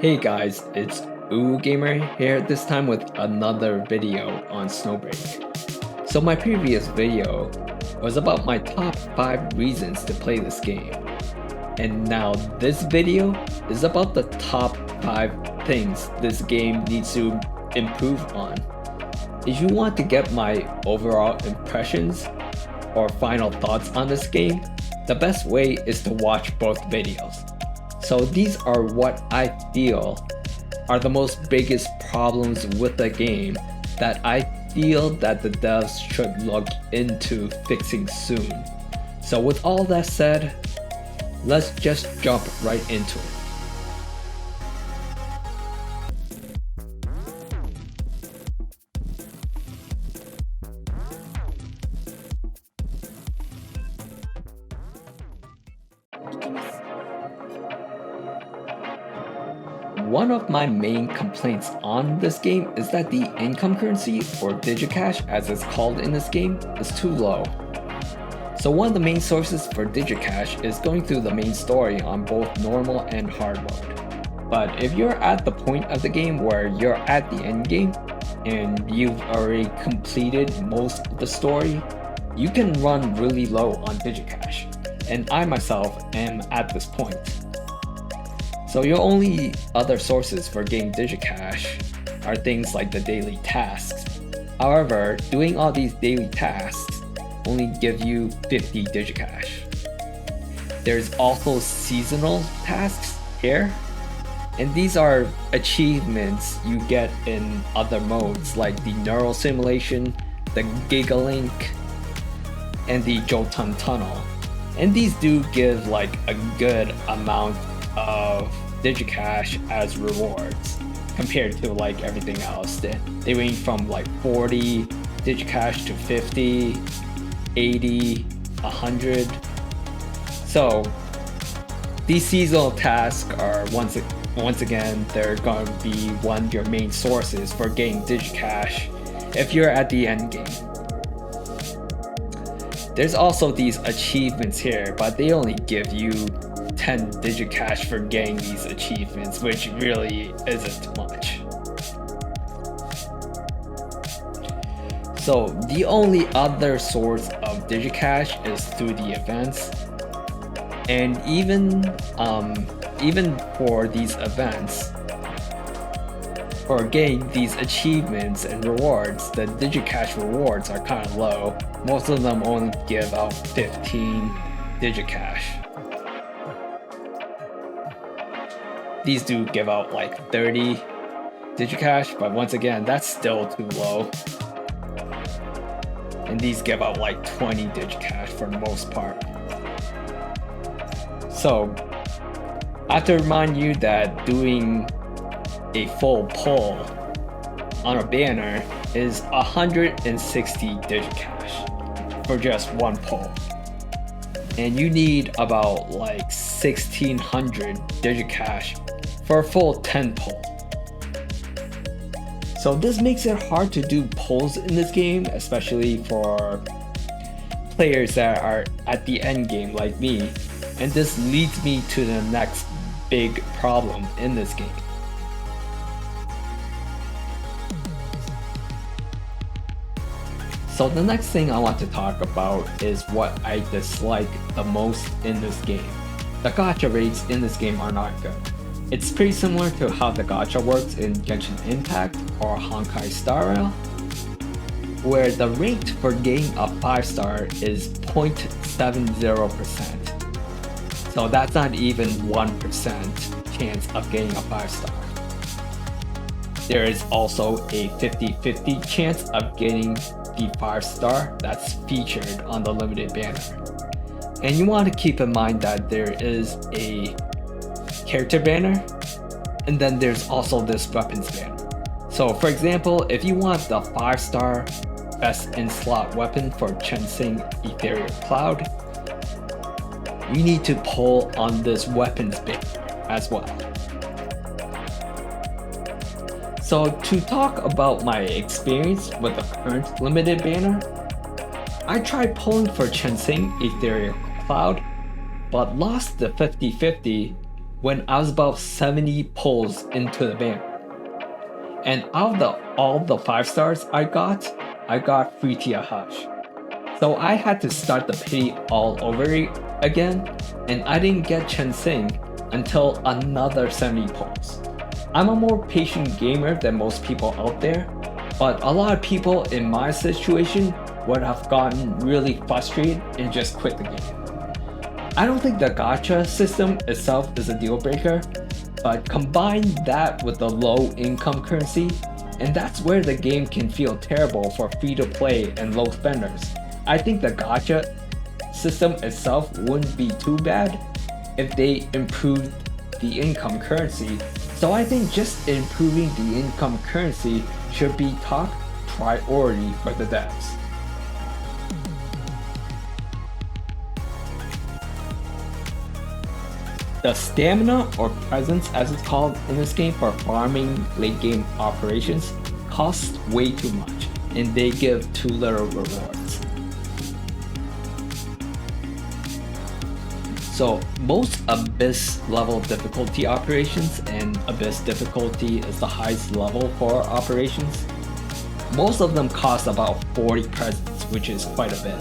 Hey guys, it's Gamer here, this time with another video on Snowbreak. So my previous video was about my top 5 reasons to play this game. And now this video is about the top 5 things this game needs to improve on. If you want to get my overall impressions or final thoughts on this game, the best way is to watch both videos. So these are what I feel are the most biggest problems with the game that I feel that the devs should look into fixing soon. So with all that said, let's just jump right into it. One of my main complaints on this game is that the income currency, or digicash as it's called in this game, is too low. So one of the main sources for digicash is going through the main story on both normal and hard mode. But if you're at the point of the game where you're at the end game and you've already completed most of the story, you can run really low on digicash, and I myself am at this point. So your only other sources for getting digicash are things like the daily tasks. However, doing all these daily tasks only give you 50 digicash. There's also seasonal tasks here, and these are achievements you get in other modes like the neural simulation, the Gigalink, and the Jotun tunnel. And these do give like a good amount of digicash as rewards compared to like everything else. They range from like 40 digicash to 50, 80, 100. So these seasonal tasks are once again they're going to be one of your main sources for getting digicash if you're at the end game. There's also these achievements here, but they only give you 10 digicash for getting these achievements, which really isn't much. So the only other source of digicash is through the events, and even for these events, for getting these achievements and rewards, the digicash rewards are kind of low. Most of them only give out 15 digicash. These do give out like 30 digicash, but once again, that's still too low. And these give out like 20 digicash for the most part. So, I have to remind you that doing a full pull on a banner is 160 digicash for just one pull. And you need about like 1600 digicash for a full 10 pull. So this makes it hard to do pulls in this game, especially for players that are at the end game like me. And this leads me to the next big problem in this game. So the next thing I want to talk about is what I dislike the most in this game. The gacha rates in this game are not good. It's pretty similar to how the gacha works in Genshin Impact or Honkai Star Rail, where the rate for getting a 5-star is 0.70%. So that's not even 1% chance of getting a 5-star. There is also a 50-50 chance of getting the 5-star that's featured on the limited banner. And you want to keep in mind that there is a character banner, and then there's also this weapons banner. So for example, if you want the 5-star best in slot weapon for Chensing Ethereal Cloud, you need to pull on this weapons banner as well. So to talk about my experience with the current limited banner, I tried pulling for Chensing Ethereal Cloud, but lost the 50-50 when I was about 70 pulls into the banner. And out of all the 5 stars I got free Tia Hush. So I had to start the pity all over again, and I didn't get Chen Xing until another 70 pulls. I'm a more patient gamer than most people out there, but a lot of people in my situation would have gotten really frustrated and just quit the game. I don't think the gacha system itself is a deal breaker, but combine that with the low income currency, and that's where the game can feel terrible for free to play and low spenders. I think the gacha system itself wouldn't be too bad if they improved the income currency. So I think just improving the income currency should be top priority for the devs. The stamina, or presence as it's called in this game, for farming late game operations costs way too much, and they give too little rewards. So most Abyss level difficulty operations, and Abyss difficulty is the highest level for operations, most of them cost about 40 presents, which is quite a bit.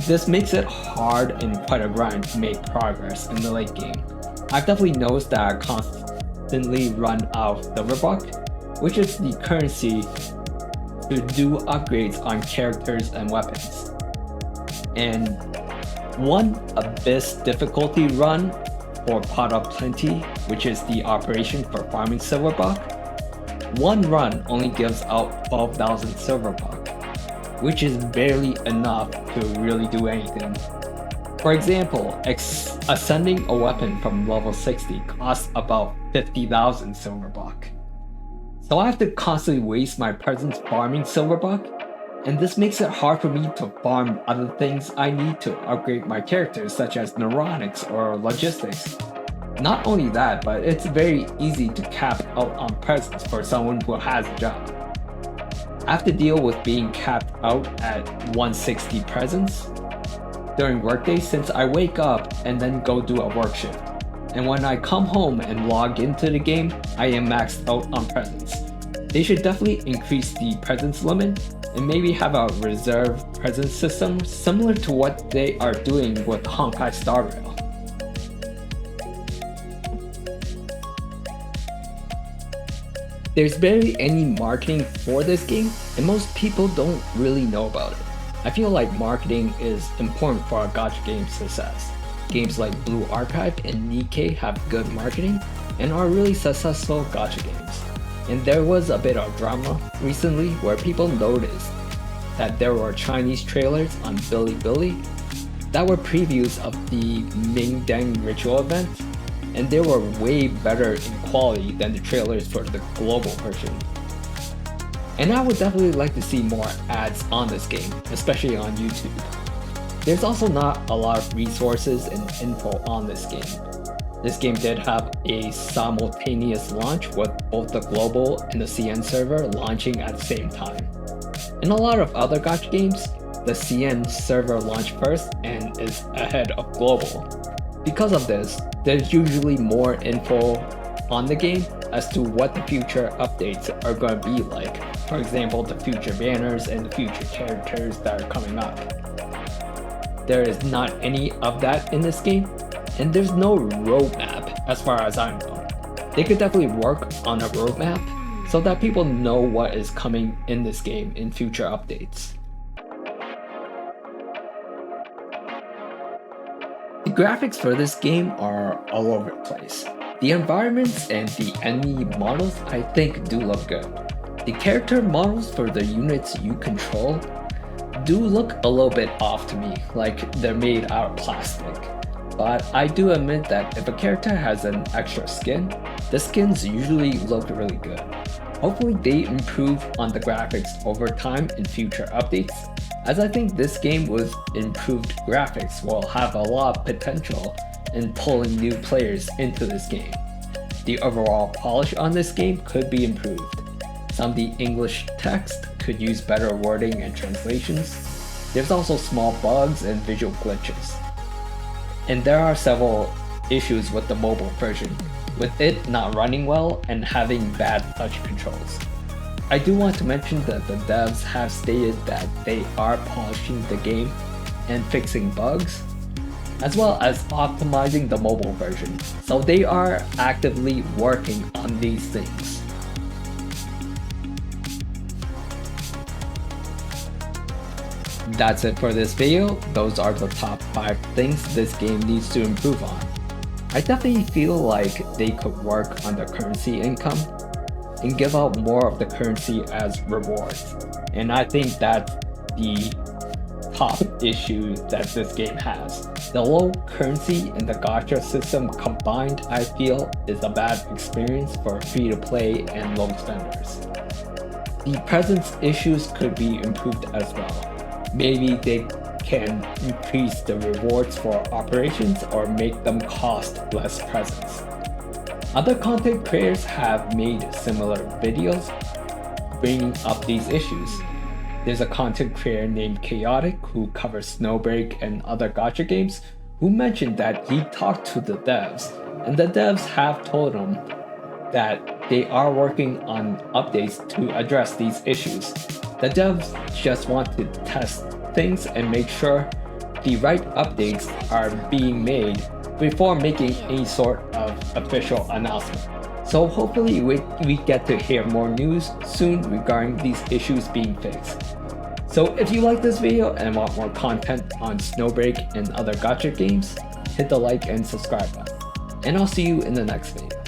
This makes it hard and quite a grind to make progress in the late game. I've definitely noticed that I constantly run out of silver buck, which is the currency to do upgrades on characters and weapons. And one Abyss difficulty run for Pot of Plenty, which is the operation for farming silver buck, one run only gives out 12,000 silver buck, which is barely enough to really do anything. For example, ascending a weapon from level 60 costs about 50,000 silver buck. So I have to constantly waste my presence farming silver buck, and this makes it hard for me to farm other things I need to upgrade my characters, such as neuronics or logistics. Not only that, but it's very easy to cap out on presence for someone who has a job. I have to deal with being capped out at 160 presents during workday, since I wake up and then go do a work shift. And when I come home and log into the game, I am maxed out on presents. They should definitely increase the presence limit and maybe have a reserve presence system similar to what they are doing with Honkai Star Rail. There's barely any marketing for this game, and most people don't really know about it. I feel like marketing is important for a gacha game's success. Games like Blue Archive and Nikkei have good marketing and are really successful gacha games. And there was a bit of drama recently where people noticed that there were Chinese trailers on Bilibili that were previews of the Mingdang ritual event, and they were way better in quality than the trailers for the global version. And I would definitely like to see more ads on this game, especially on YouTube. There's also not a lot of resources and info on this game. This game did have a simultaneous launch with both the global and the CN server launching at the same time. In a lot of other gacha games, the CN server launched first and is ahead of global. Because of this, there's usually more info on the game as to what the future updates are going to be like. For example, the future banners and the future characters that are coming up. There is not any of that in this game, and there's no roadmap as far as I know. They could definitely work on a roadmap so that people know what is coming in this game in future updates. The graphics for this game are all over the place. The environments and the enemy models I think do look good. The character models for the units you control do look a little bit off to me, like they're made out of plastic. But I do admit that if a character has an extra skin, the skins usually look really good. Hopefully they improve on the graphics over time in future updates, as I think this game with improved graphics will have a lot of potential in pulling new players into this game. The overall polish on this game could be improved. Some of the English text could use better wording and translations. There's also small bugs and visual glitches. And there are several issues with the mobile version, with it not running well and having bad touch controls. I do want to mention that the devs have stated that they are polishing the game and fixing bugs, as well as optimizing the mobile version, so they are actively working on these things. That's it for this video. Those are the top 5 things this game needs to improve on. I definitely feel like they could work on the currency income and give out more of the currency as rewards. And I think that's the top issue that this game has. The low currency and the gacha system combined, I feel, is a bad experience for free-to-play and low spenders. The presence issues could be improved as well. Maybe they can increase the rewards for operations or make them cost less presence. Other content creators have made similar videos bringing up these issues. There's a content creator named Chaotic who covers Snowbreak and other gacha games who mentioned that he talked to the devs, and the devs have told him that they are working on updates to address these issues. The devs just want to test things and make sure the right updates are being made before making any sort of official announcement. So hopefully we get to hear more news soon regarding these issues being fixed. So if you like this video and want more content on Snowbreak and other gacha games, hit the like and subscribe button. And I'll see you in the next video.